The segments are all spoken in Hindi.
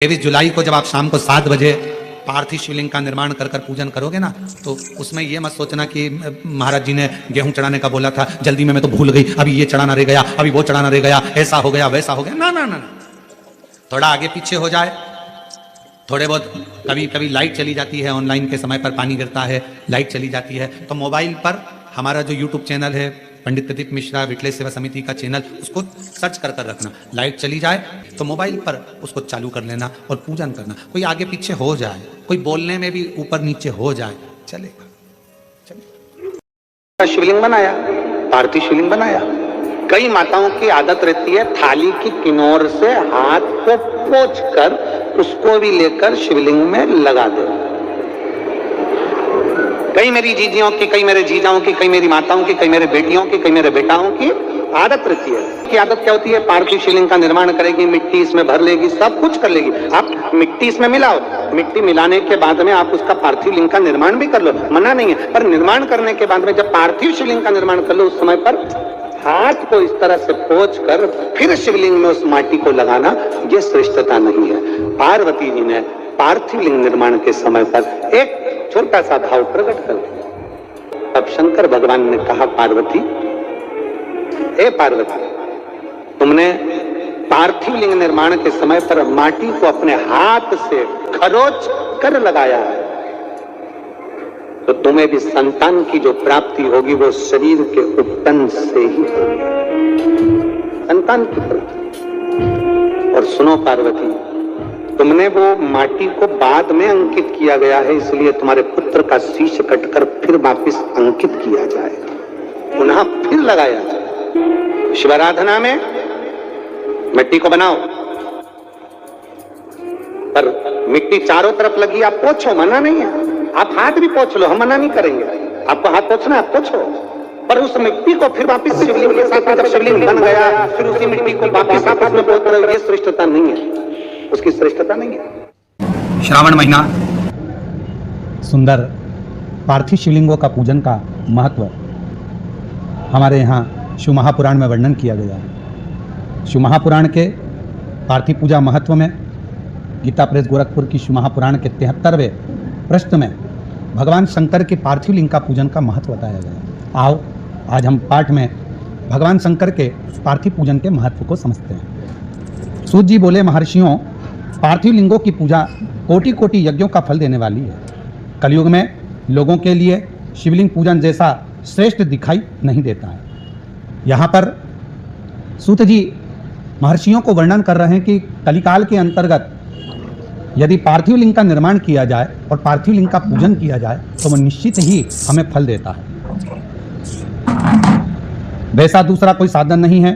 23 जुलाई को जब आप शाम को 7 बजे पार्थिव शिवलिंग का निर्माण कर पूजन करोगे ना, तो उसमें ये मत सोचना कि महाराज जी ने गेहूं चढ़ाने का बोला था, जल्दी में मैं तो भूल गई, अभी ये चढ़ाना रह गया, अभी वो चढ़ाना रह गया, ऐसा हो गया वैसा हो गया। ना ना ना, थोड़ा आगे पीछे हो जाए, थोड़े बहुत कभी कभी लाइट चली जाती है, ऑनलाइन के समय पर पानी गिरता है, लाइट चली जाती है, तो मोबाइल पर हमारा जो यूट्यूब चैनल है पंडित प्रदीप मिश्रा विटलेश सेवा समिति का चैनल, उसको सर्च कर रखना। लाइट चली जाए तो मोबाइल पर उसको चालू कर लेना और पूजन करना। कोई आगे पीछे हो जाए, कोई बोलने में भी ऊपर नीचे हो जाए, चलेगा चलेगा। शिवलिंग बनाया, पार्थिव शिवलिंग बनाया। कई माताओं की आदत रहती है थाली की किनोर से हाथ को पोंछ कर उसको भी लेकर शिवलिंग में लगा दे। कई मेरी जीजियों की, कई मेरे जीजाओं की, कई मेरी माताओं की, कई मेरे बेटियों की, कई मेरे बेटाओं की आदत रहती है। की आदत क्या होती है? पार्थिव शिवलिंग का निर्माण करेगी, मिट्टी इसमें भर लेगी, सब कुछ कर लेगी। आप मिट्टी इसमें मिलाओ, मिट्टी मिलाने के बाद में आप उसका पार्थिव लिंग का निर्माण भी कर लो, मना नहीं है। पर निर्माण करने के बाद में जब पार्थिव शिवलिंग का निर्माण कर लो, उस समय पर हाथ को इस तरह से पोंछ कर फिर शिवलिंग में उस माटी को लगाना, ये श्रेष्ठता नहीं है। पार्वती जी ने पार्थिव लिंग निर्माण के समय पर एक छोटा सा भाव प्रकट कर दिया। अब शंकर भगवान ने कहा, पार्वती, हे पार्वती, तुमने पार्थिव लिंग निर्माण के समय पर माटी को अपने हाथ से खरोच कर लगाया है, तो तुम्हें भी संतान की जो प्राप्ति होगी वो शरीर के उत्पन्न से ही संतान की प्राप्ति। और सुनो पार्वती, तुमने वो माटी को बाद में अंकित किया गया है, इसलिए तुम्हारे पुत्र का शीश कटकर फिर वापिस अंकित किया जाए, पुनः फिर लगाया जाए। शिवाराधना में मिट्टी को बनाओ, पर मिट्टी चारों तरफ लगी, आप पोंछो, मना नहीं है। आप हाथ भी पोंछ लो, हम मना नहीं करेंगे। आपको हाथ पोंछना है, पोंछो, पर उस मिट्टी को फिर वापिस शिवलिंग के साथ, जब शिवलिंग बन गया फिर उसी मिट्टी को वापिस आपस में पोंछ रहे हो, ये श्रेष्ठता नहीं है, उसकी श्रेष्ठता नहीं है। श्रावण महीना, सुंदर पार्थिव शिवलिंगों का पूजन का महत्व हमारे यहाँ शिव महापुराण में वर्णन किया गया है। शिव महापुराण के पार्थिव पूजा महत्व में गीता प्रेस गोरखपुर की शिव महापुराण के 73वें पृष्ठ में भगवान शंकर के पार्थिव लिंग का पूजन का महत्व बताया गया है। आओ आज हम पाठ में भगवान शंकर के पार्थिव पूजन के महत्व को समझते हैं। सूत जी बोले, महर्षियों, पार्थिव लिंगों की पूजा कोटि कोटि यज्ञों का फल देने वाली है। कलयुग में लोगों के लिए शिवलिंग पूजन जैसा श्रेष्ठ दिखाई नहीं देता है। यहाँ पर सूत जी महर्षियों को वर्णन कर रहे हैं कि कलिकाल के अंतर्गत यदि पार्थिव लिंग का निर्माण किया जाए और पार्थिव लिंग का पूजन किया जाए तो वह निश्चित ही हमें फल देता है। वैसा दूसरा कोई साधन नहीं है।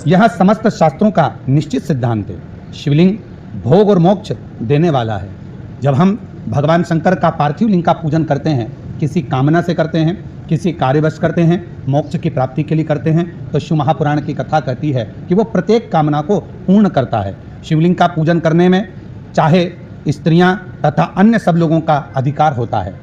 यह समस्त शास्त्रों का निश्चित सिद्धांत है। शिवलिंग भोग और मोक्ष देने वाला है। जब हम भगवान शंकर का पार्थिव लिंग का पूजन करते हैं, किसी कामना से करते हैं, किसी कार्यवश करते हैं, मोक्ष की प्राप्ति के लिए करते हैं, तो शिव महापुराण की कथा कहती है कि वो प्रत्येक कामना को पूर्ण करता है। शिवलिंग का पूजन करने में चाहे स्त्रियां तथा अन्य सब लोगों का अधिकार होता है।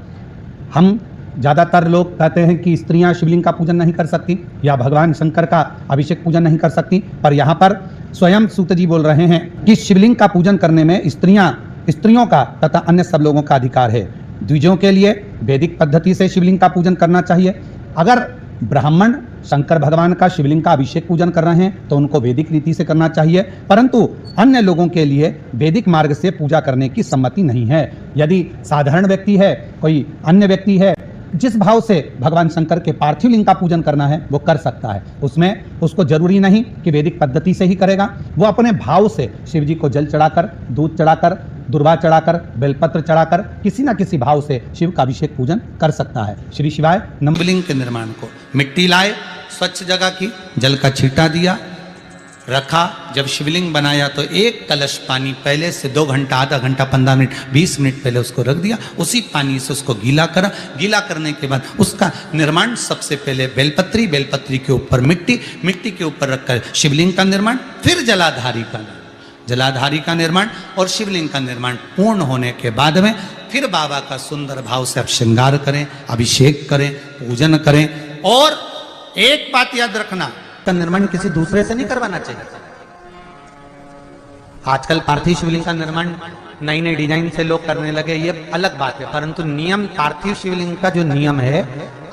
हम ज़्यादातर लोग कहते हैं कि स्त्रियां शिवलिंग का पूजन नहीं कर सकती या भगवान शंकर का अभिषेक पूजन नहीं कर सकती, पर यहाँ पर स्वयं सूत जी बोल रहे हैं कि शिवलिंग का पूजन करने में स्त्रियों का तथा अन्य सब लोगों का अधिकार है। द्विजों के लिए वैदिक पद्धति से शिवलिंग का पूजन करना चाहिए। अगर ब्राह्मण शंकर भगवान का शिवलिंग का अभिषेक पूजन कर रहे हैं तो उनको वैदिक रीति से करना चाहिए, परंतु अन्य लोगों के लिए वैदिक मार्ग से पूजा करने की सम्मति नहीं है। यदि साधारण व्यक्ति है, कोई अन्य व्यक्ति है, जिस भाव से भगवान शंकर के पार्थिव लिंग का पूजन करना है वो कर सकता है। उसमें उसको जरूरी नहीं कि वैदिक पद्धति से ही करेगा, वो अपने भाव से शिव जी को जल चढ़ाकर, दूध चढ़ाकर, दुर्वा चढ़ाकर, बेलपत्र चढ़ाकर किसी न किसी भाव से शिव का अभिषेक पूजन कर सकता है। श्री शिवाय। शिवलिंग के निर्माण को मिट्टी लाए, स्वच्छ जगह की, जल का छींटा दिया, रखा। जब शिवलिंग बनाया तो एक कलश पानी पहले से 2 घंटा, आधा घंटा, 15 मिनट, 20 मिनट पहले उसको रख दिया। उसी पानी से उसको गीला करा। गीला करने के बाद उसका निर्माण सबसे पहले बेलपत्री, बेलपत्री के ऊपर मिट्टी, मिट्टी के ऊपर रखकर शिवलिंग का निर्माण, फिर जलाधारी का निर्माण और शिवलिंग का निर्माण पूर्ण होने के बाद में फिर बाबा का सुंदर भाव से आप श्रृंगार करें, अभिषेक करें, पूजन करें। और एक बात याद रखना, का निर्माण किसी दूसरे से नहीं करवाना चाहिए। आजकल पार्थिव शिवलिंग का निर्माण नई नई डिजाइन से लोग करने लगे, ये अलग बात है, परंतु नियम पार्थिव शिवलिंग का जो नियम है,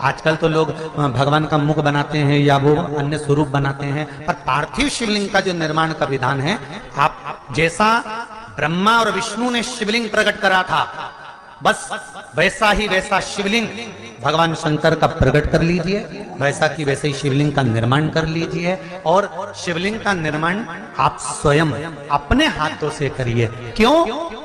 आजकल तो लोग भगवान का मुख बनाते हैं या वो अन्य स्वरूप बनाते हैं, पर पार्थिव शिवलिंग का जो निर्माण का विधान है, आप जैसा ब्रह्मा और विष्णु ने शिवलिंग प्रकट करा था, बस वैसा ही वैसा शिवलिंग भगवान शंकर का प्रकट कर लीजिए, वैसा कि वैसे ही शिवलिंग का निर्माण कर लीजिए। और शिवलिंग का निर्माण आप स्वयं अपने हाथों से करिए। क्यों?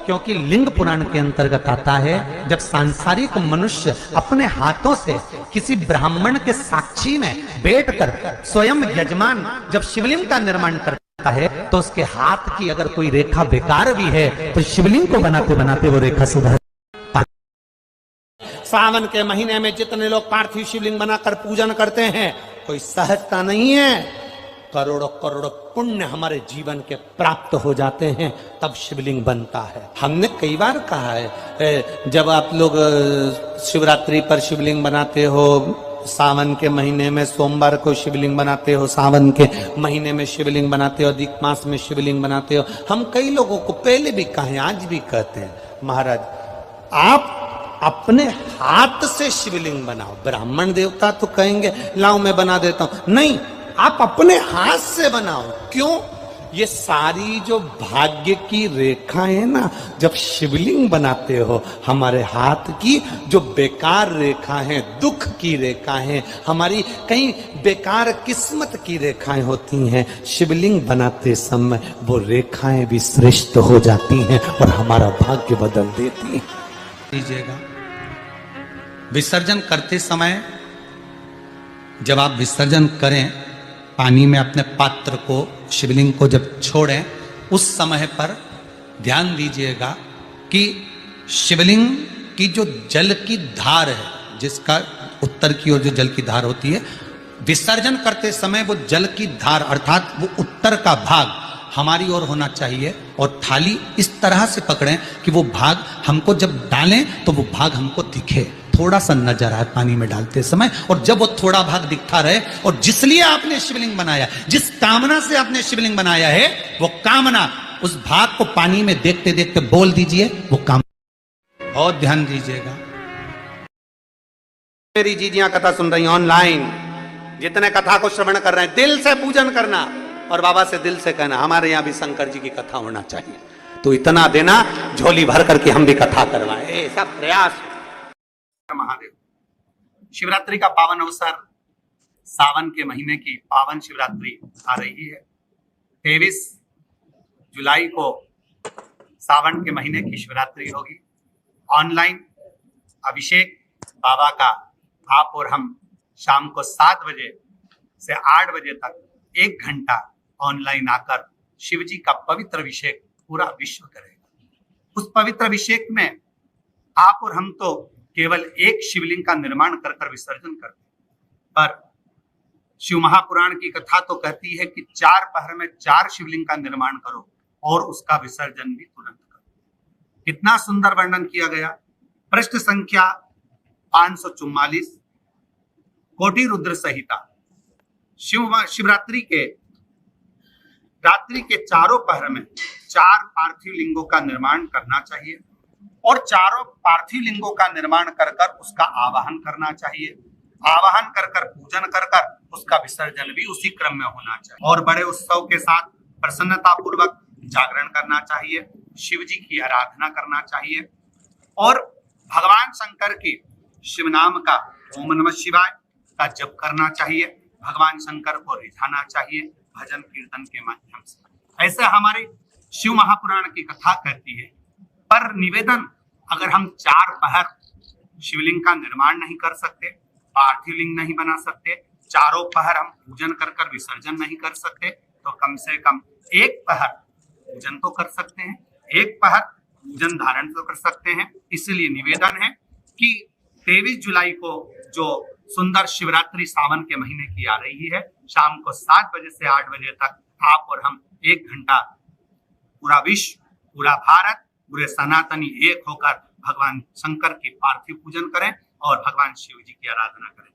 क्योंकि लिंग पुराण के अंतर्गत आता है, जब सांसारिक मनुष्य अपने हाथों से किसी ब्राह्मण के साक्षी में बैठकर स्वयं यजमान जब शिवलिंग का निर्माण करता है, तो उसके हाथ की अगर कोई रेखा बेकार भी है, तो शिवलिंग को बनाते बनाते वो रेखा सुधर। सावन के महीने में जितने लोग पार्थिव शिवलिंग बनाकर पूजन करते हैं, कोई सहजता नहीं है, करोड़ों करोड़ों पुण्य हमारे जीवन के प्राप्त हो जाते हैं, तब शिवलिंग बनता है। हमने कई बार कहा है, जब आप लोग शिवरात्रि पर शिवलिंग बनाते हो, सावन के महीने में सोमवार को शिवलिंग बनाते हो, सावन के महीने में शिवलिंग बनाते हो, अधिक मास में शिवलिंग बनाते हो, हम कई लोगों को पहले भी कहे, आज भी कहते हैं, महाराज आप अपने हाथ से शिवलिंग बनाओ। ब्राह्मण देवता तो कहेंगे लाओ मैं बना देता हूं, नहीं, आप अपने हाथ से बनाओ। क्यों? ये सारी जो भाग्य की रेखाएं है ना, जब शिवलिंग बनाते हो, हमारे हाथ की जो बेकार रेखा है, दुख की रेखा है, हमारी कहीं बेकार किस्मत की रेखाएं होती हैं, शिवलिंग बनाते समय वो रेखाएं भी श्रेष्ठ हो जाती हैं और हमारा भाग्य बदल देती हैं। लीजिएगा, विसर्जन करते समय जब आप विसर्जन करें, पानी में अपने पात्र को, शिवलिंग को जब छोड़ें, उस समय पर ध्यान दीजिएगा कि शिवलिंग की जो जल की धार है, जिसका उत्तर की ओर जो जल की धार होती है, विसर्जन करते समय वो जल की धार अर्थात वो उत्तर का भाग हमारी ओर होना चाहिए, और थाली इस तरह से पकड़ें कि वो भाग हमको जब डालें तो वो भाग हमको दिखे, थोड़ा सा नजर आए पानी में डालते समय, और जब वो थोड़ा भाग दिखता रहे, और जिसलिए आपने शिवलिंग बनाया, जिस कामना से आपने शिवलिंग बनाया है, वो कामना उस भाग को पानी में देखते देखते बोल दीजिए, वो काम। बहुत ध्यान दीजिएगा। मेरी जीजियां कथा सुन रही ऑनलाइन, जितने कथा को श्रवण कर रहे हैं, दिल से पूजन करना और बाबा से दिल से कहना हमारे यहां भी शंकर जी की कथा होना चाहिए, तो इतना देना झोली भर करके हम भी कथा करवाएं, सब प्रयास। महादेव, शिवरात्रि का पावन अवसर, सावन के महीने की पावन शिवरात्रि आ रही है। 23 जुलाई को सावन के महीने की शिवरात्रि होगी। ऑनलाइन अभिषेक बाबा का आप और हम शाम को 7 बजे से 8 बजे तक 1 घंटा ऑनलाइन आकर शिव जी का पवित्र अभिषेक पूरा विश्व करेगा। उस पवित्र अभिषेक में आप और हम तो केवल एक शिवलिंग का निर्माण कर कर विसर्जन करते हैं, पर शिव महापुराण की कथा तो कहती है कि 4 पहर में 4 शिवलिंग का निर्माण करो और उसका विसर्जन भी तुरंत करो। कितना सुंदर वर्णन किया गया। पृष्ठ संख्या 544, कोटि रुद्र संहिता। शिवरात्रि के रात्रि के चारों पहर में 4 पार्थिव लिंगों का निर्माण करना चाहिए, और चारों पार्थिव लिंगों का निर्माण कर कर उसका आवाहन करना चाहिए। आवाहन कर कर पूजन कर कर उसका विसर्जन भी उसी क्रम में होना चाहिए, और बड़े उत्सव के साथ प्रसन्नता पूर्वक जागरण करना चाहिए, शिव जी की आराधना करना चाहिए, और भगवान शंकर की शिव नाम का ओम नमः शिवाय का जप करना चाहिए। भगवान शंकर को रिझाना चाहिए भजन कीर्तन के माध्यम से। ऐसे हमारे शिव महापुराण की कथा कहती है। पर निवेदन, अगर हम 4 पहर शिवलिंग का निर्माण नहीं कर सकते, पार्थिव लिंग नहीं बना सकते, चारों पहर हम पूजन कर कर विसर्जन नहीं कर सकते, तो कम से कम 1 पहर पूजन तो कर सकते हैं, 1 पहर पूजन धारण तो कर सकते हैं। इसलिए निवेदन है कि 23 जुलाई को जो सुंदर शिवरात्रि सावन के महीने की आ रही है, शाम को 7 बजे से 8 बजे तक आप और हम 1 घंटा पूरा विश्व, पूरा भारत, पूरे सनातनी एक होकर भगवान शंकर की पार्थिव पूजन करें और भगवान शिव जी की आराधना करें।